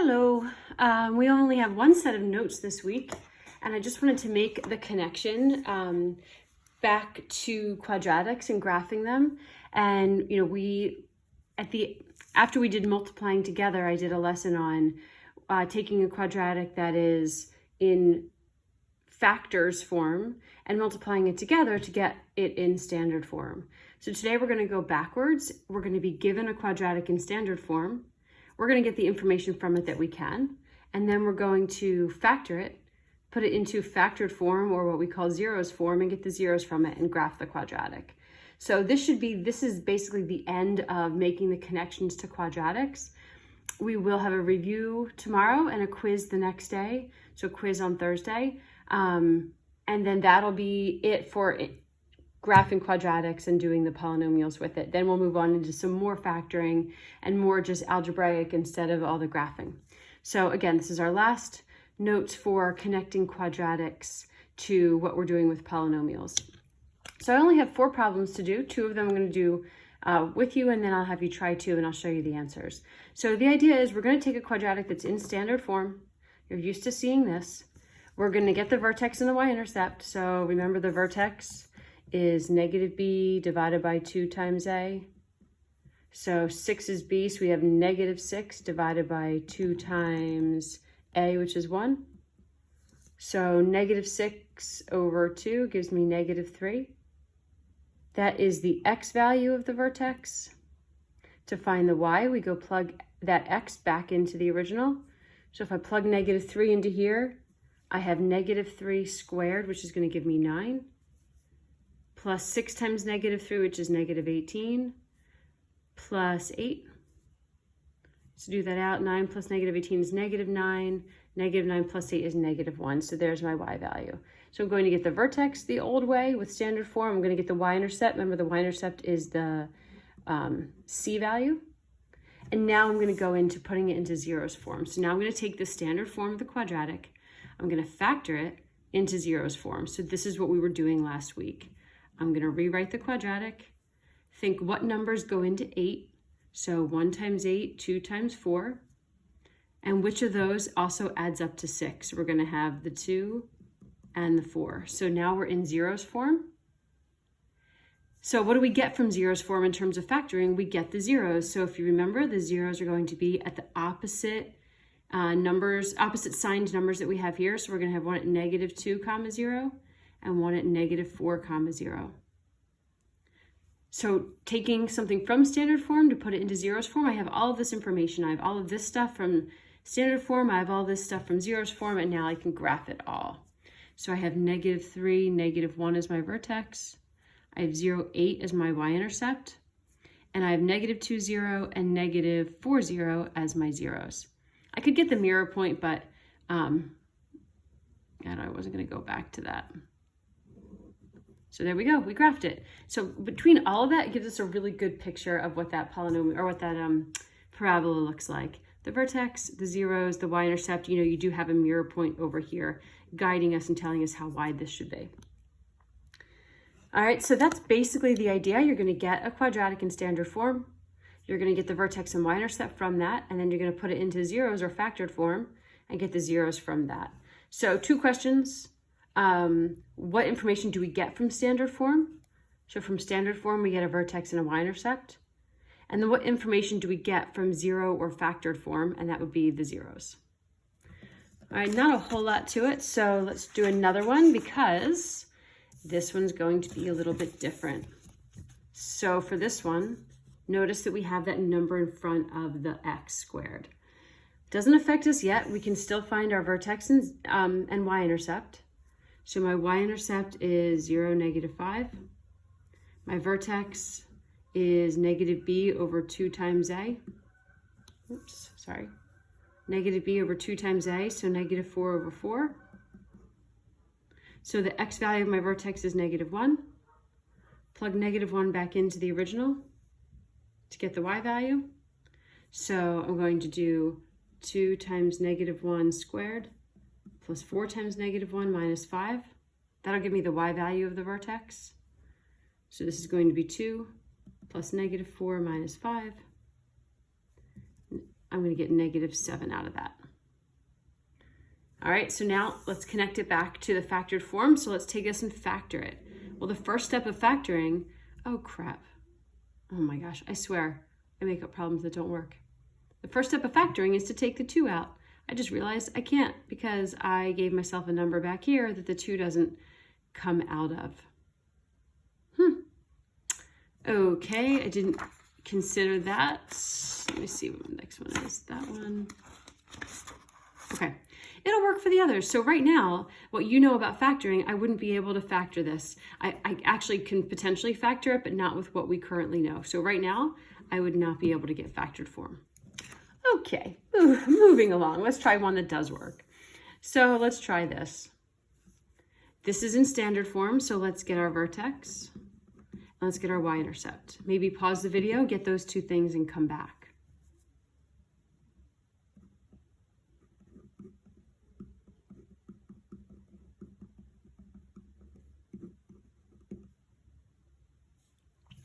Hello, we only have one set of notes this week, and I just wanted to make the connection back to quadratics and graphing them. And after we did multiplying together, I did a lesson on taking a quadratic that is in factors form and multiplying it together to get it in standard form. So today we're going to go backwards. We're going to be given a quadratic in standard form. We're going to get the information from it that we can, and then we're going to factor it, put it into factored form, or what we call zeros form, and get the zeros from it and graph the quadratic. So this is basically the end of making the connections to quadratics. We will have a review tomorrow and a quiz the next day, so a quiz on Thursday, and then that'll be it for graphing quadratics and doing the polynomials with it. Then we'll move on into some more factoring and more just algebraic instead of all the graphing. So again, this is our last notes for connecting quadratics to what we're doing with polynomials. So I only have 4 problems to do. 2 of them I'm going to do with you, and then I'll have you try 2 and I'll show you the answers. So the idea is we're going to take a quadratic that's in standard form. You're used to seeing this. We're going to get the vertex and the y-intercept. So remember, the vertex is negative b divided by 2 times a. So 6 is b, so we have negative 6 divided by 2 times a, which is 1. So negative 6 over 2 gives me negative 3. That is the x value of the vertex. To find the y, we go plug that x back into the original. So if I plug negative 3 into here, I have negative 3 squared, which is going to give me 9. Plus 6 times negative 3, which is negative 18, plus 8. So do that out. 9 plus negative 18 is negative 9. Negative 9 plus 8 is negative 1. So there's my y value. So I'm going to get the vertex the old way with standard form. I'm going to get the y-intercept. Remember, the y-intercept is the c value. And now I'm going to go into putting it into zeros form. So now I'm going to take the standard form of the quadratic. I'm going to factor it into zeros form. So this is what we were doing last week. I'm going to rewrite the quadratic. Think what numbers go into 8. So 1 times 8, 2 times 4. And which of those also adds up to 6? We're going to have the 2 and the 4. So now we're in zeros form. So what do we get from zeros form in terms of factoring? We get the zeros. So if you remember, the zeros are going to be at the opposite opposite signed numbers that we have here. So we're going to have one at negative 2 comma 0. And one at negative 4 comma 0. So taking something from standard form to put it into zeros form, I have all of this information. I have all of this stuff from standard form. I have all this stuff from zeros form, and now I can graph it all. So I have negative 3, negative 1 as my vertex. I have 0, 8 as my y-intercept. And I have negative 2, 0 and negative 4, 0 as my zeros. I could get the mirror point, but I wasn't going to go back to that. So there we go, we graphed it. So between all of that, it gives us a really good picture of what that polynomial, or what that parabola looks like. The vertex, the zeros, the y-intercept, you do have a mirror point over here guiding us and telling us how wide this should be. All right, so that's basically the idea. You're going to get a quadratic in standard form. You're going to get the vertex and y-intercept from that, and then you're going to put it into zeros or factored form and get the zeros from that. So 2 questions. What information do we get from standard form? So from standard form, we get a vertex and a y-intercept. And then what information do we get from zero or factored form? And that would be the zeros. All right, not a whole lot to it. So let's do another one, because this one's going to be a little bit different. So for this one, notice that we have that number in front of the x squared. Doesn't affect us yet. We can still find our vertex and y-intercept. So my y-intercept is 0, negative 5. My vertex is negative b over 2 times a. Oops, sorry. Negative b over 2 times a, so negative 4 over 4. So the x value of my vertex is negative 1. Plug negative 1 back into the original to get the y value. So I'm going to do 2 times negative 1 squared plus 4 times negative 1 minus 5. That'll give me the y value of the vertex. So this is going to be 2 plus negative 4 minus 5. I'm going to get -7 out of that. All right, so now let's connect it back to the factored form. So let's take this and factor it. Well, the first step of factoring, oh crap. Oh my gosh, I swear I make up problems that don't work. The first step of factoring is to take the 2 out. I just realized I can't because I gave myself a number back here that the 2 doesn't come out of. Okay, I didn't consider that. Let me see what the next one is. That one. Okay, it'll work for the others. So right now, what you know about factoring, I wouldn't be able to factor this. I actually can potentially factor it, but not with what we currently know. So right now, I would not be able to get factored form. Okay, moving along. Let's try one that does work. So let's try this. This is in standard form, so let's get our vertex. Let's get our y-intercept. Maybe pause the video, get those 2 things, and come back.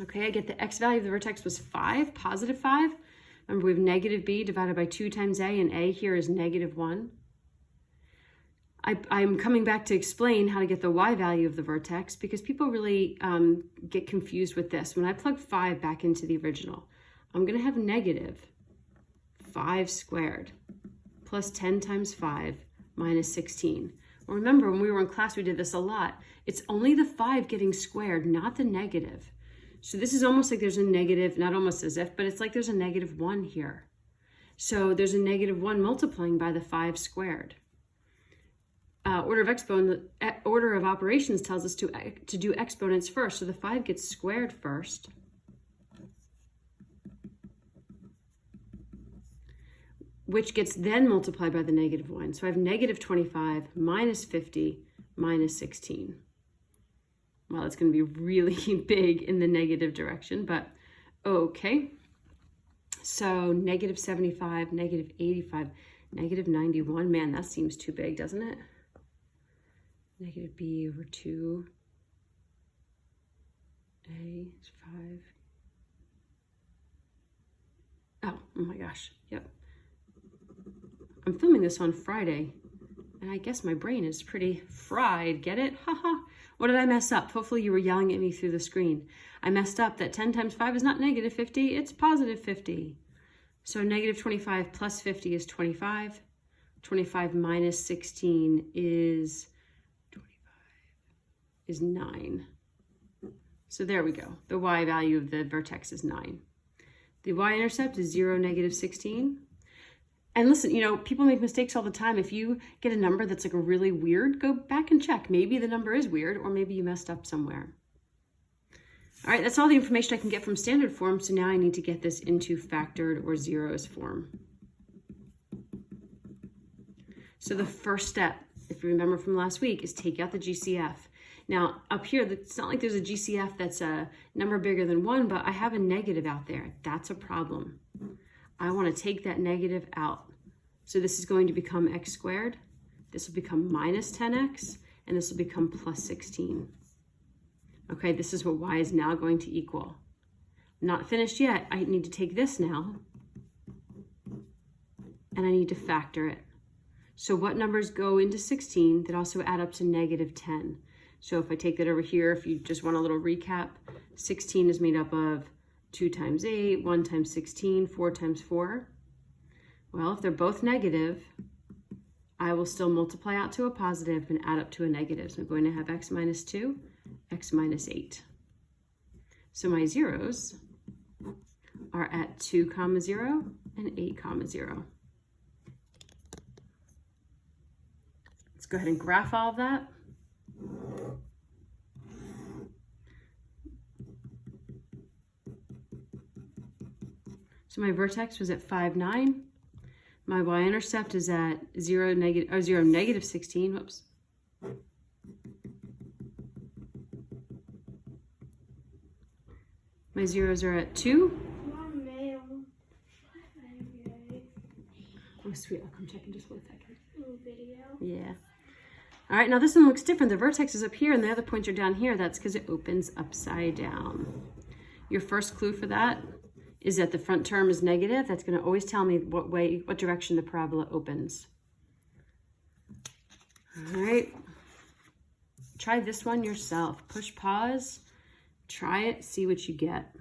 Okay, I get the x value of the vertex was 5, positive 5. Remember, we have negative b divided by 2 times a, and a here is -1. I'm coming back to explain how to get the y value of the vertex because people really get confused with this. When I plug 5 back into the original, I'm going to have -5 squared plus 10 times 5 minus 16. Well, remember, when we were in class, we did this a lot. It's only the 5 getting squared, not the negative. So this is almost like there's a negative, not almost as if, but it's like there's a -1 here. So there's a -1 multiplying by the 5 squared. Order of operations tells us to do exponents first. So the 5 gets squared first. Which gets then multiplied by the -1. So I have -25 minus 50 minus 16. Well, it's going to be really big in the negative direction, but okay. So -75, -85, -91. Man, that seems too big, doesn't it? Negative b over 2. A is 5. Oh my gosh. Yep. I'm filming this on Friday, and I guess my brain is pretty fried. Get it? Haha. What did I mess up? Hopefully you were yelling at me through the screen. I messed up that 10 times 5 is not -50, it's +50. So -25 plus 50 is 25. 25 minus 16 is 9. So there we go. The y value of the vertex is 9. The y-intercept is 0, -16. And listen, you know, people make mistakes all the time. If you get a number that's like a really weird, go back and check. Maybe the number is weird, or maybe you messed up somewhere. All right, that's all the information I can get from standard form. So now I need to get this into factored or zeros form. So the first step, if you remember from last week, is take out the GCF. Now, up here, it's not like there's a GCF that's a number bigger than 1, but I have a negative out there. That's a problem. I want to take that negative out. So this is going to become x squared. This will become minus 10x, and this will become plus 16. Okay, this is what y is now going to equal. Not finished yet. I need to take this now, and I need to factor it. So what numbers go into 16 that also add up to -10? So if I take that over here, if you just want a little recap, 16 is made up of 2 times 8, 1 times 16, 4 times 4. Well, if they're both negative, I will still multiply out to a positive and add up to a negative. So I'm going to have x minus 2, x minus 8. So my zeros are at 2, 0 and 8, 0. Let's go ahead and graph all of that. So my vertex was at 5, 9. My y-intercept is at 0, -16. Whoops. My zeros are at 2. Oh, sweet. I'll come check in just 1 second. Video. Yeah. All right, now this one looks different. The vertex is up here and the other points are down here. That's because it opens upside down. Your first clue for that is that the front term is negative. That's going to always tell me what direction the parabola opens. All right. Try this one yourself. Push pause, try it, see what you get.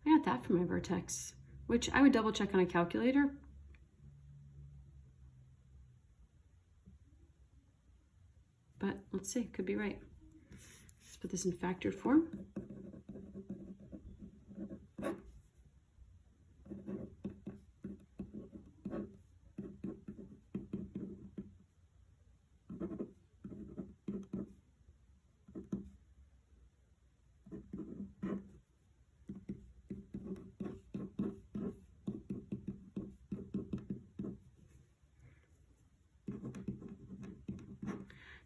I got that for my vertex, which I would double check on a calculator. But let's see, could be right. Let's put this in factored form.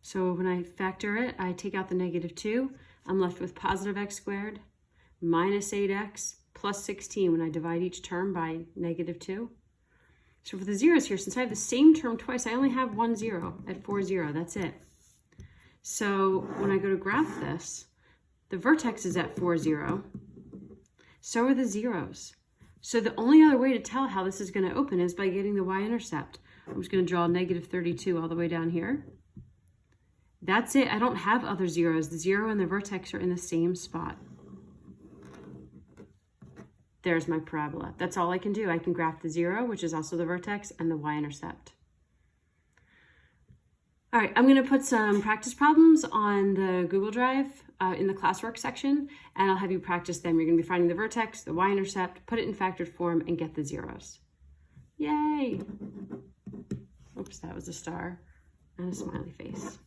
So when I factor it, I take out the -2. I'm left with positive x squared minus 8x plus 16 when I divide each term by -2. So for the zeros here, since I have the same term twice, I only have 1 0 at 4, 0. That's it. So when I go to graph this, the vertex is at 4, 0. So are the zeros. So the only other way to tell how this is going to open is by getting the y-intercept. I'm just going to draw -32 all the way down here. That's it. I don't have other zeros. The 0 and the vertex are in the same spot. There's my parabola. That's all I can do. I can graph the 0, which is also the vertex, and the y-intercept. All right, I'm going to put some practice problems on the Google Drive in the classwork section, and I'll have you practice them. You're going to be finding the vertex, the y-intercept, put it in factored form, and get the zeros. Yay! Oops, that was a star and a smiley face.